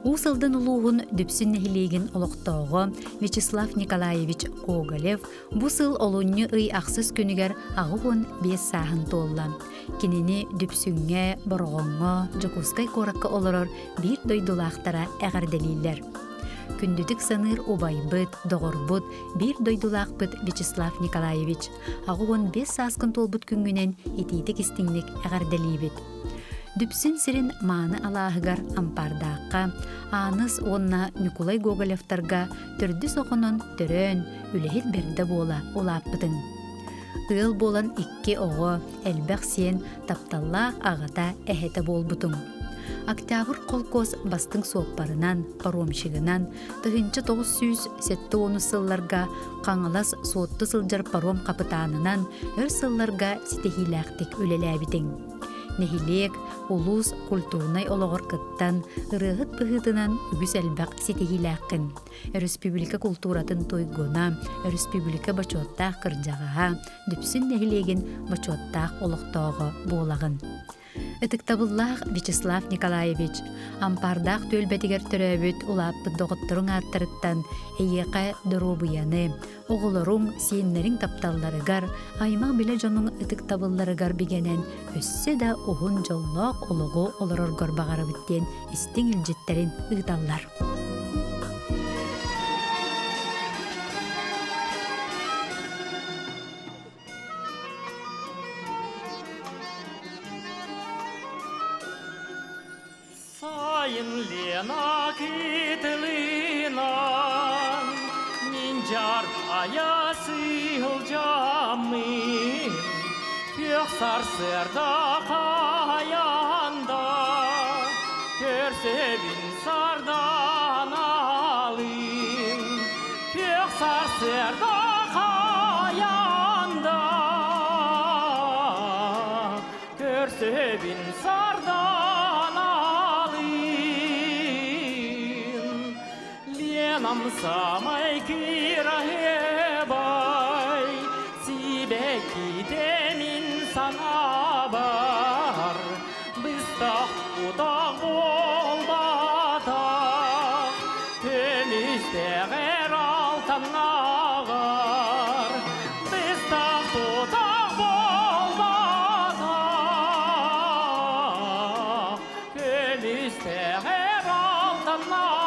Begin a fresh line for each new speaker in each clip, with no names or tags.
Усылдан улуғын дүпсін нәхилеген олықтауғы Вячеслав Николаевич Гоголев бу сыл олунню ый ақсыз күнігер ағуын 5 сағын толла. Кенені дүпсүңге, борғонға, жокускай коракка олорор бір дойдулақтара әғарделейлер. Күндүдік саныр убайбыт, доғырбыт, бір дойдулақпыт Вячеслав Николаевич. Ағуын 5 саскын толбыт күнгінен етейдік істіңлік әғарделейбет. Дүпсін сирин маны алағығар ампардаққа, аныс онна Николай Гоголевтарға түрді соқынын түрін үлехет берді бола олаппытын. Ыл болан 2 оғы әлбәқ сен тапталлақ ағата әхеті болбытың. Октябрь қолкос бастың соқпарынан, паромшығынан, 1970 сылларға қаңылас соотты сылжар паром қапытанынан өр сылларға сетехиләқтік өлеләбітің. Нехилек, улус культурнай олоғыр кыттан, ырығыт бұғытынан үгіс әлбәқ сетехиләқін. Республика культуратын тойгона, республика бачуаттақ кыржағаға, дүпсін нехилеген бачуаттақ олықтауғы болағын. Ытыктабыллах Вячеслав Николаевич, ампардақ төлбәтігер түрәбіт улаппы доғыттырың аттырыттан әйеқа дұробыяны, оғылырың сиенлерің тапталларыгар, аймақ біле жонның ытыктабылларыгар бігенен өссі да оғын жоллақ олығы олырыргар бағары біттен істің үлжеттерін ұйталлар.
Лена китлинан, нинджар аясы ылжамын, көк сарсырда қаянда, көрсебін сардан алын, көк сарсырда қаянда, көрсебін сардан нам самай кирахебай, себе китемин санабар, быстақ утақ болбатақ, төмістеғер алтанағар, быстақ утақ болбатақ, төмістеғер алтанағар.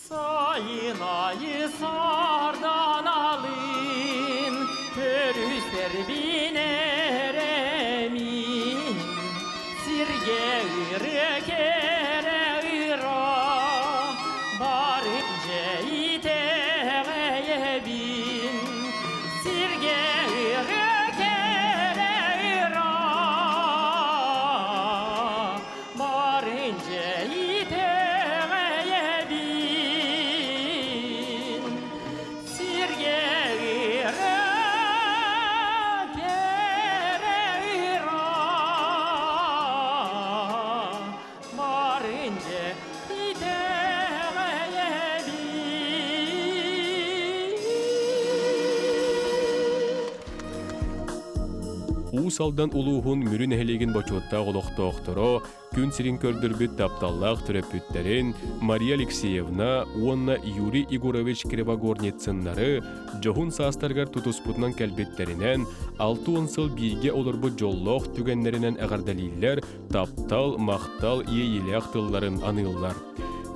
Sayınayı sardan alın, körüster biner emin, sirge ırı kere ıra, barınca iteğe bin, sirge ırı kere ıra, barınca iteğe
Усалдан улуғын мүрін әхелеген бачуатта олықтоқтыро, күн сирин көрдірбіт тапталлақ түрәпүттерін Мария Алексеевна, онна Юрий Егорович Кривогорницыннары жоғын састарғар тутуспутнан кәлбеттерінен 6 сыл бейге олырбы жоллоқ түгенлерінен әғардалилер таптал, мақтал, ейелек тылларын аныллар.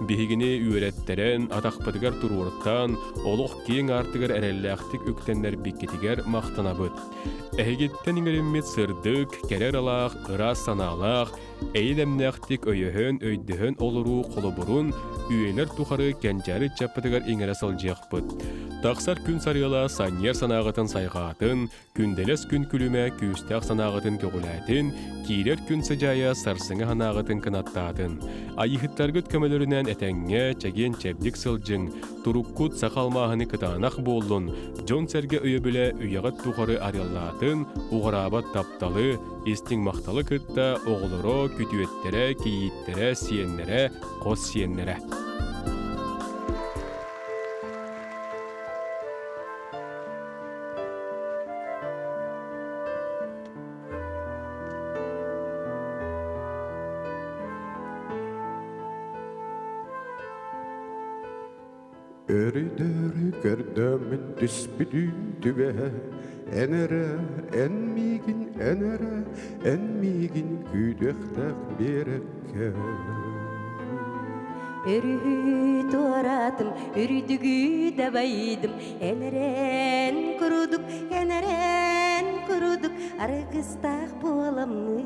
Бігіне үйреттерін атақпадығар тұруырттан, олық кейін артығар әрелләқтік өктенлер беккетігер мақтанабыд. Әйгеттен иңіріммет сырдық, кәрер алақ, ырас саналақ, әйелемнәқтік өйіхін, өйдіхін олыру қолы бұрын, үйелер тұқары кәнжәрі чаппадығар иңірі салжиақпыд. Тақсар күн сарыла саньер санағытын сайғатын, күнделес күн күліме күстәқ санағытын көгіләтін, кейлер күн сыжая сарсыңы ханағытын кынаттатын. Айыхыттаргыт көмөлөрүнен этеңге чеген чебдик сылжың, туруккут сақалмағыны кытанақ болын, жон сәрге өйі біле үйағат туғары арыллатын, уғырабат тапталы, истин мақталы кытта оғылыро күтүеттере, кейіттере, сиеннере, қос сиеннере.
Örüdörü gördümün düspüdü düve enere enmigin güdektek berekke
Өрү торатым, үрдүгү дабайдым, энерен курудук, аргыстак боламны.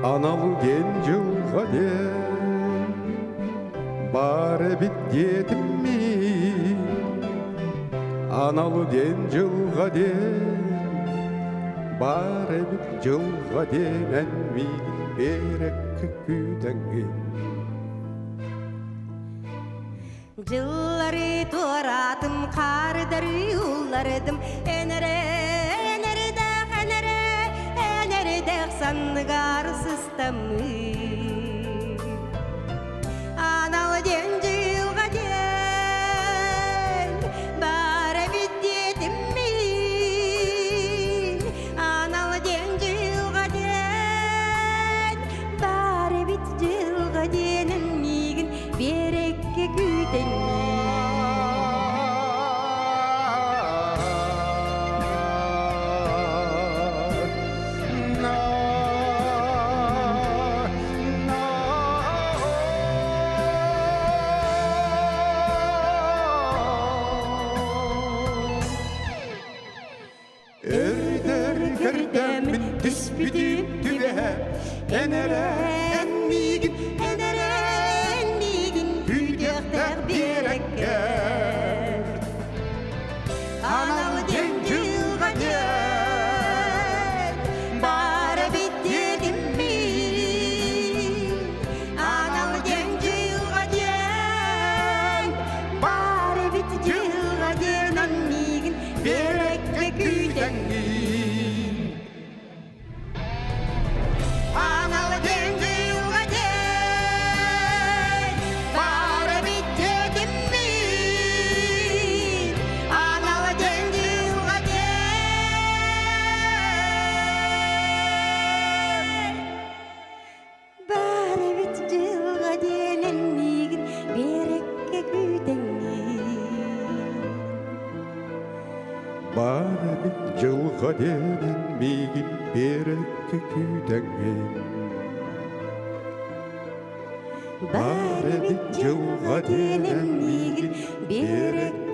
Analı gen yılga den bare bit yedim mi? Analı den yılga den bare bit yılga denen mi? Berek küdengin
Жыллары торатым, кардары уллардым, энердек санныгар сыстамы. Аналы ден жылга ден, бары бит дедим мен. Аналы ден жылга ден, бары бит жылга денен мигин берекке күтен.
Gördümün düspüdü düve enere enmigin güdektek berekke Analı den yılga den bare bit yedim mi? Analı den yılga den bare bit yılga denen migin berekke güdengin Analı den yılga den bare bit yedim mi? Analı den yılga den bare bit yılga denen migin berekke güdengin Bare bit yılga denen migin berekke güdengin Bare bit yılga denen migin berekke